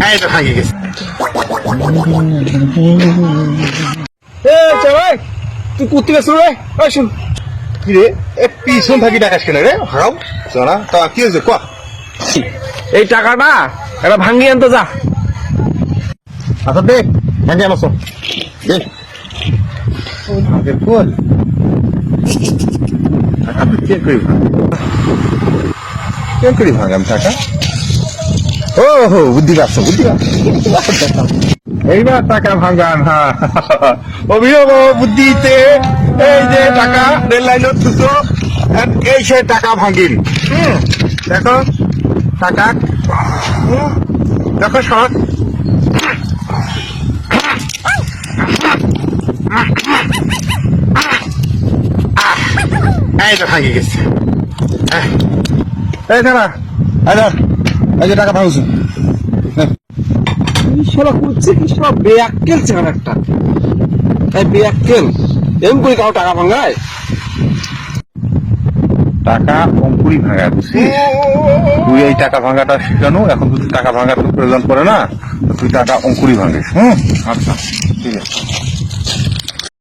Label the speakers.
Speaker 1: এই তো ভাঙি গেছে।
Speaker 2: তুই করতে গেছিল রে? শুন
Speaker 1: কি রে পিছন থাকি ডাকাস কেন রে? হারাও জানা তা কি হয়েছে ক?
Speaker 2: এই টাকাটা এটা ভাঙ্গি আনতে যা।
Speaker 1: আচ্ছা দেখ ভাঙি আনছো দেখ বল আপনি কে করি ভাঙ আমি টাকা। ও হো বুদ্ধি পাচ্ছ এইবার টাকা ভাঙান। হ্যাঁ অভিনব বুদ্ধিতে এই যে টাকা রেল লাইনত দুটো এই সে টাকা ভাঙিন। দেখো টাকা দেখো সৎ এই তো ভাঙি গেছে। এই না এই যে টাকা ভাঙছে।
Speaker 2: শালা করছে কি সব বেয়াক্কেল চেহারা একটা। এই বেয়াক্কেল এম করে কাউ টাকা ভাঙায়?
Speaker 1: টাকা অঙ্কুরই ভাঙা বুঝছিস? তুই এই টাকা ভাঙাটা শিখানো, এখন যদি টাকা ভাঙার প্রয়োজন পড়ে না তুই টাকা অঙ্কুরই ভাঙিস। আচ্ছা ঠিক আছে।